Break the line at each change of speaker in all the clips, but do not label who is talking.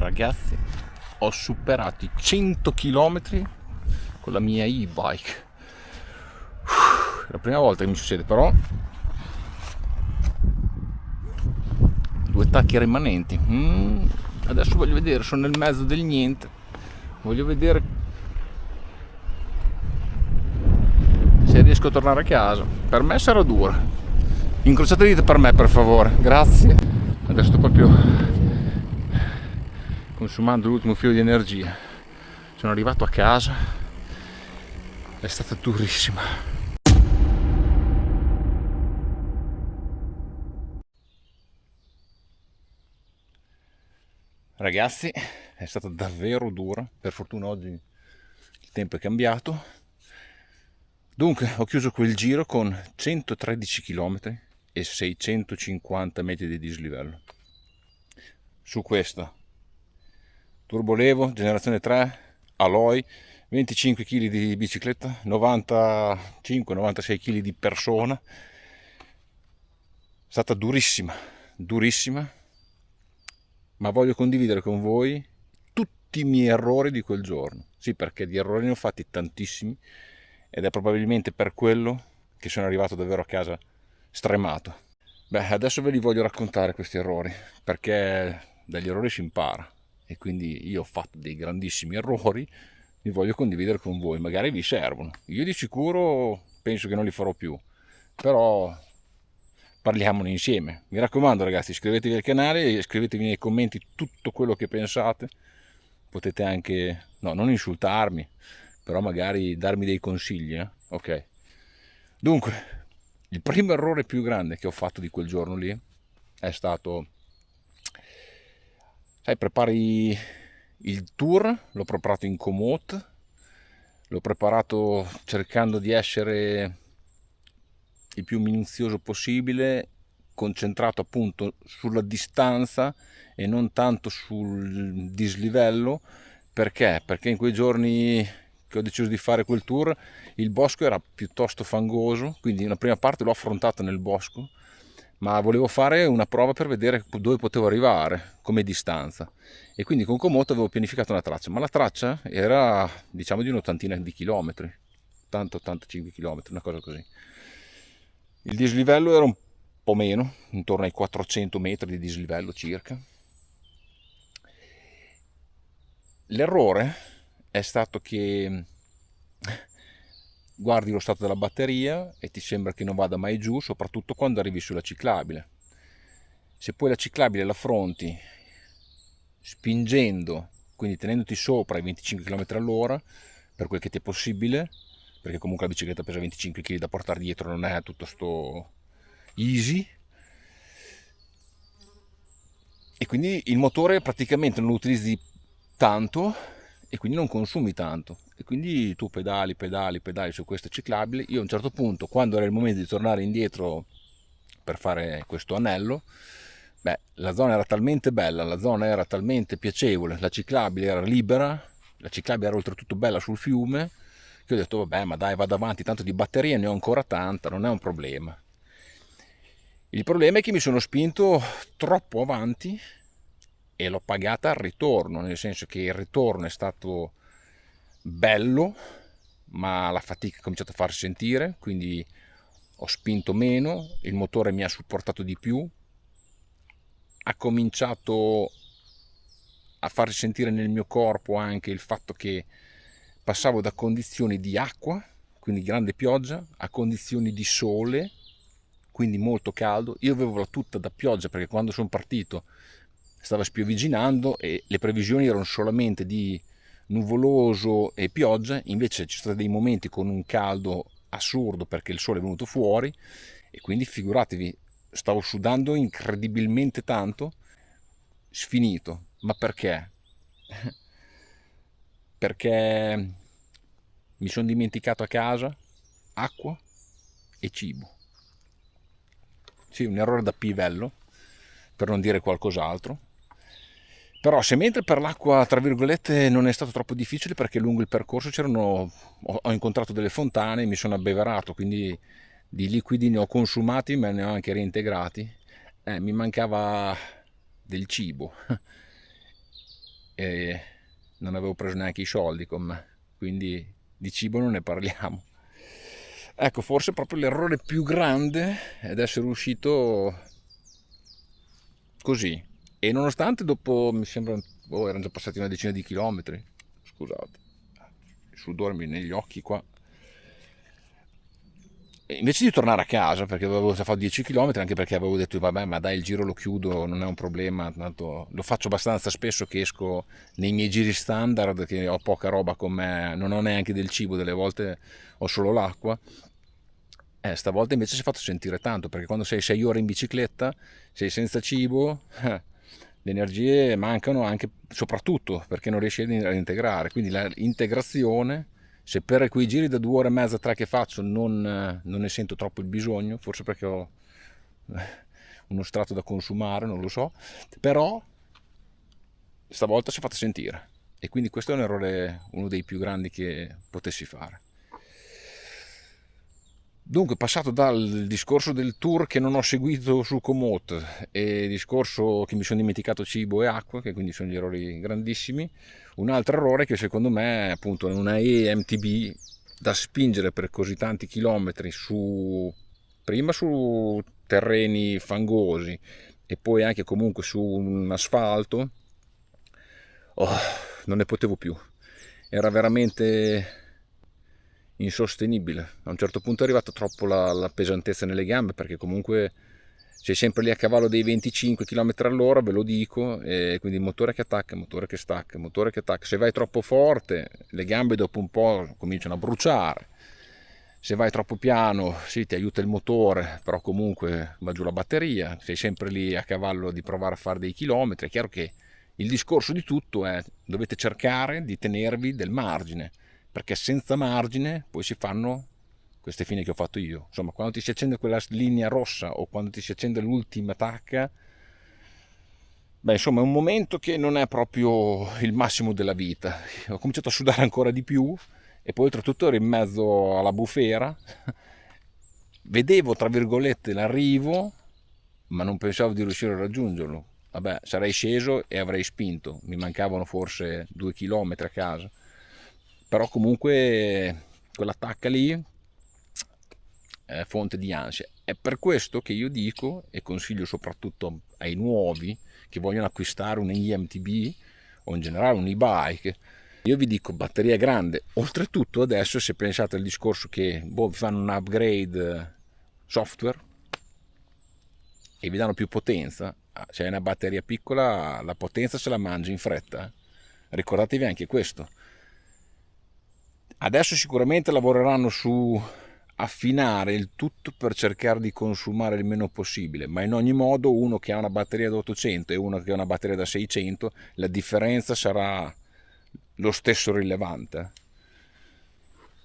Ragazzi, ho superato i 100 km con la mia e-bike. È la prima volta che mi succede, però due tacchi rimanenti. Adesso voglio vedere, sono nel mezzo del niente, voglio vedere se riesco a tornare a casa. Per me sarà dura. Incrociate le dita per me, per favore, grazie. Adesso sto proprio consumando l'ultimo filo di energia. Sono arrivato a casa, è stata durissima. Ragazzi, è stata davvero dura. Per fortuna oggi il tempo è cambiato. Dunque, ho chiuso quel giro con 113 km e 650 metri di dislivello. Su questo Turbolevo generazione 3 Alloy, 25 kg di bicicletta, 95-96 kg di persona. È stata durissima, ma voglio condividere con voi tutti i miei errori di quel giorno. Sì, perché di errori ne ho fatti tantissimi ed è probabilmente per quello che sono arrivato davvero a casa stremato. Beh, adesso ve li voglio raccontare questi errori, perché dagli errori si impara. E quindi io ho fatto dei grandissimi errori, li voglio condividere con voi, magari vi servono. Io di sicuro penso che non li farò più, però parliamone insieme. Mi raccomando ragazzi, iscrivetevi al canale e scrivetevi nei commenti tutto quello che pensate. Potete anche, no, non insultarmi, però magari darmi dei consigli, ok? Dunque, il primo errore più grande che ho fatto di quel giorno lì è stato: sai, prepari il tour, l'ho preparato in Komoot, l'ho preparato cercando di essere il più minuzioso possibile, concentrato appunto sulla distanza e non tanto sul dislivello. Perché? Perché in quei giorni che ho deciso di fare quel tour il bosco era piuttosto fangoso, quindi una prima parte l'ho affrontata nel bosco, ma volevo fare una prova per vedere dove potevo arrivare come distanza, e quindi con Komoot avevo pianificato una traccia, ma la traccia era diciamo di un'ottantina di chilometri, 80-85 km, una cosa così. Il dislivello era un po' meno, intorno ai 400 metri di dislivello circa. L'errore è stato che guardi lo stato della batteria e ti sembra che non vada mai giù, soprattutto quando arrivi sulla ciclabile. Se poi la ciclabile l'affronti spingendo, quindi tenendoti sopra i 25 km all'ora, per quel che ti è possibile, perché comunque la bicicletta pesa 25 kg da portare dietro, non è tutto sto easy, e quindi il motore praticamente non lo utilizzi tanto e quindi non consumi tanto, e quindi tu pedali su questa ciclabile. Io a un certo punto, quando era il momento di tornare indietro per fare questo anello, beh, la zona era talmente bella, la zona era talmente piacevole, la ciclabile era libera, la ciclabile era oltretutto bella sul fiume, che ho detto vabbè, ma dai, vado avanti, tanto di batteria ne ho ancora tanta, non è un problema. Il problema è che mi sono spinto troppo avanti e l'ho pagata al ritorno, nel senso che il ritorno è stato bello, ma la fatica ha cominciato a farsi sentire, quindi ho spinto meno, il motore mi ha supportato di più, ha cominciato a farsi sentire nel mio corpo anche il fatto che passavo da condizioni di acqua, quindi grande pioggia, a condizioni di sole, quindi molto caldo. Io avevo la tuta da pioggia perché quando sono partito stava spiovviginando e le previsioni erano solamente di nuvoloso e pioggia, invece ci sono stati dei momenti con un caldo assurdo perché il sole è venuto fuori, e quindi figuratevi, stavo sudando incredibilmente tanto, sfinito. Ma perché? Perché mi sono dimenticato a casa acqua e cibo. Sì, un errore da pivello, per non dire qualcos'altro. Però se mentre per l'acqua, tra virgolette, non è stato troppo difficile, perché lungo il percorso ho incontrato delle fontane, mi sono abbeverato, quindi di liquidi ne ho consumati, ma ne ho anche reintegrati. Mi mancava del cibo. e non avevo preso neanche i soldi con me, quindi di cibo non ne parliamo. Ecco, forse proprio l'errore più grande è ad essere uscito così. E nonostante dopo, mi sembra, erano già passati una decina di chilometri, scusate, il sudore negli occhi qua. E invece di tornare a casa, perché avevo già fatto 10 km, anche perché avevo detto, vabbè, ma dai, il giro lo chiudo, non è un problema, tanto lo faccio abbastanza spesso che esco nei miei giri standard, che ho poca roba con me, non ho neanche del cibo, delle volte ho solo l'acqua. Stavolta invece si è fatto sentire tanto, perché quando sei 6 ore in bicicletta, sei senza cibo, le energie mancano anche, soprattutto perché non riesci a integrare. Quindi l'integrazione, se per quei giri da 2 ore e mezza, 3 che faccio non ne sento troppo il bisogno, forse perché ho uno strato da consumare, non lo so, però stavolta si è fatto sentire. E quindi questo è un errore, uno dei più grandi che potessi fare. Dunque, passato dal discorso del tour che non ho seguito su Komoot e il discorso che mi sono dimenticato cibo e acqua, che quindi sono gli errori grandissimi, un altro errore che secondo me appunto è una EMTB da spingere per così tanti chilometri prima su terreni fangosi e poi anche comunque su un asfalto, non ne potevo più. Era veramente insostenibile. A un certo punto è arrivata troppo la pesantezza nelle gambe, perché comunque sei sempre lì a cavallo dei 25 km all'ora, ve lo dico, e quindi motore che attacca, motore che stacca, motore che attacca. Se vai troppo forte, le gambe dopo un po' cominciano a bruciare. Se vai troppo piano, sì, ti aiuta il motore, però comunque va giù la batteria, sei sempre lì a cavallo di provare a fare dei chilometri. È chiaro che il discorso di tutto è dovete cercare di tenervi del margine, perché senza margine poi si fanno queste fine che ho fatto io. Insomma, quando ti si accende quella linea rossa o quando ti si accende l'ultima tacca, beh, insomma, è un momento che non è proprio il massimo della vita. Ho cominciato a sudare ancora di più e poi oltretutto ero in mezzo alla bufera. Vedevo, tra virgolette, l'arrivo, ma non pensavo di riuscire a raggiungerlo. Vabbè, sarei sceso e avrei spinto. Mi mancavano forse 2 chilometri a casa. Però comunque quell'attacca lì è fonte di ansia. È per questo che io dico e consiglio soprattutto ai nuovi che vogliono acquistare un IMTB o in generale un e-bike, io vi dico batteria grande. Oltretutto adesso, se pensate al discorso che vi fanno un upgrade software e vi danno più potenza, se hai una batteria piccola la potenza se la mangi in fretta. Ricordatevi anche questo. Adesso sicuramente lavoreranno su affinare il tutto per cercare di consumare il meno possibile, ma in ogni modo uno che ha una batteria da 800 e uno che ha una batteria da 600, la differenza sarà lo stesso rilevante.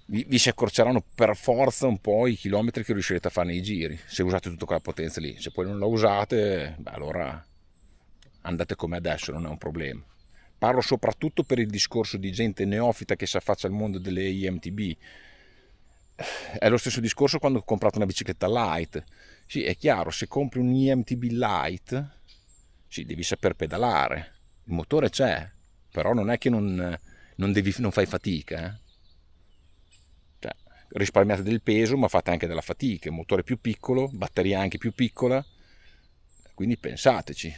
Vi si accorceranno per forza un po' i chilometri che riuscirete a fare nei giri, se usate tutta quella potenza lì. Se poi non la usate, beh, allora andate come adesso, non è un problema. Parlo soprattutto per il discorso di gente neofita che si affaccia al mondo delle IMTB. È lo stesso discorso quando ho comprato una bicicletta light. Sì, è chiaro, se compri un IMTB light, sì, devi saper pedalare. Il motore c'è, però non è che non fai fatica. Cioè, risparmiate del peso, ma fate anche della fatica. Motore più piccolo, batteria anche più piccola. Quindi pensateci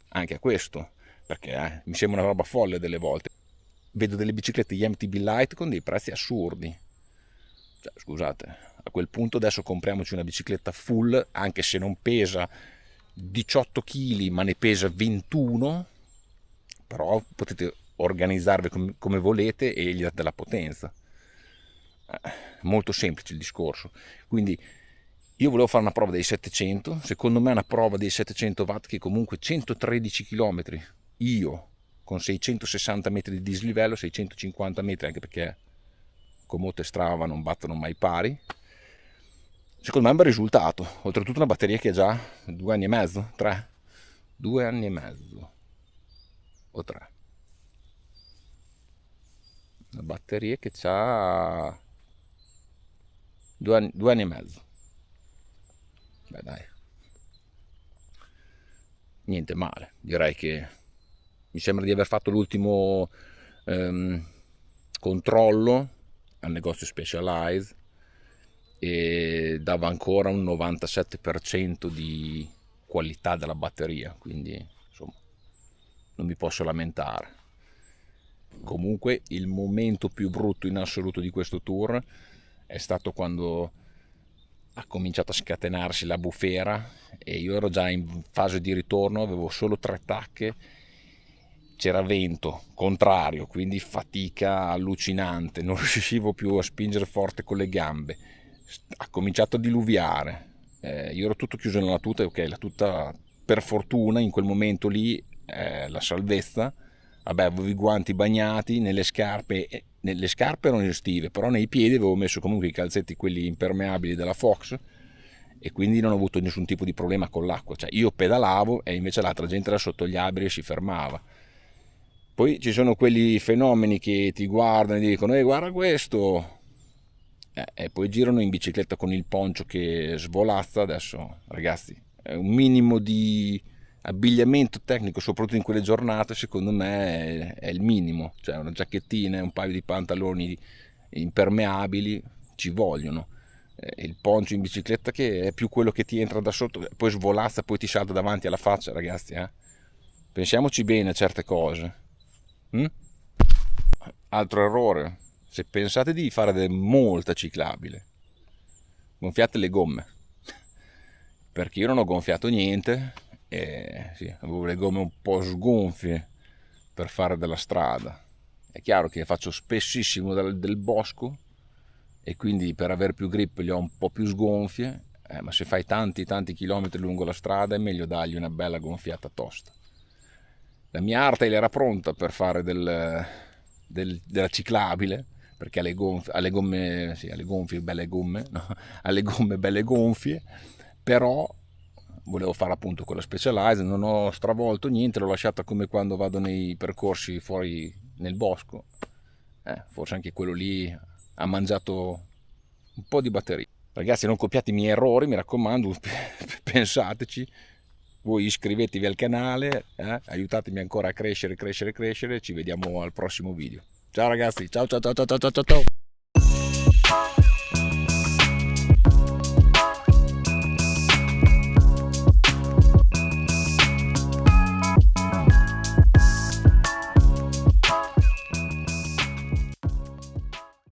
anche a questo, perché mi sembra una roba folle delle volte. Vedo delle biciclette IMTB light con dei prezzi assurdi. Cioè, scusate, a quel punto adesso compriamoci una bicicletta full, anche se non pesa 18 kg ma ne pesa 21, però potete organizzarvi come volete e gli date della potenza. Molto semplice il discorso. Quindi io volevo fare una prova dei 700, secondo me una prova dei 700 watt che comunque 113 km, io con 660 metri di dislivello, 650 metri anche perché Komoot e Strava non battono mai pari, secondo me è un bel risultato. Oltretutto una batteria che ha già 2 anni e mezzo, 3, 2 anni e mezzo o 3, una batteria che ha 2 anni e mezzo. Beh dai, niente male, direi che mi sembra di aver fatto l'ultimo controllo al negozio Specialized e dava ancora un 97% di qualità della batteria, quindi insomma non mi posso lamentare. Comunque il momento più brutto in assoluto di questo tour è stato quando ha cominciato a scatenarsi la bufera e io ero già in fase di ritorno, avevo solo 3 tacche, c'era vento contrario, quindi fatica allucinante, non riuscivo più a spingere forte con le gambe, ha cominciato a diluviare, io ero tutto chiuso nella tuta, ok, la tuta per fortuna in quel momento lì la salvezza, vabbè, avevo i guanti bagnati, nelle scarpe erano estive, però nei piedi avevo messo comunque i calzetti quelli impermeabili della Fox e quindi non ho avuto nessun tipo di problema con l'acqua, cioè io pedalavo e invece l'altra gente era sotto gli alberi e si fermava. Poi ci sono quelli fenomeni che ti guardano e dicono guarda questo, e poi girano in bicicletta con il poncio che svolazza. Adesso ragazzi, è un minimo di abbigliamento tecnico, soprattutto in quelle giornate, secondo me è il minimo, cioè una giacchettina e un paio di pantaloni impermeabili ci vogliono. Il poncio in bicicletta che è più quello che ti entra da sotto, poi svolazza, poi ti salta davanti alla faccia, ragazzi, pensiamoci bene a certe cose. Altro errore, se pensate di fare molta ciclabile, gonfiate le gomme, perché io non ho gonfiato niente e sì, avevo le gomme un po' sgonfie per fare della strada. È chiaro che faccio spessissimo del bosco e quindi per avere più grip li ho un po' più sgonfie, ma se fai tanti chilometri lungo la strada è meglio dargli una bella gonfiata tosta. La mia Hardtail era pronta per fare della ciclabile, perché ha le gomme, sì, alle gonfie belle gomme, no? Alle gomme belle gonfie, però volevo fare appunto quella Specialized, non ho stravolto niente, l'ho lasciata come quando vado nei percorsi fuori nel bosco, forse anche quello lì ha mangiato un po' di batteria. Ragazzi, non copiate i miei errori, mi raccomando, pensateci. Voi iscrivetevi al canale, aiutatemi ancora a crescere, ci vediamo al prossimo video. Ciao ragazzi, ciao ciao ciao ciao ciao ciao ciao.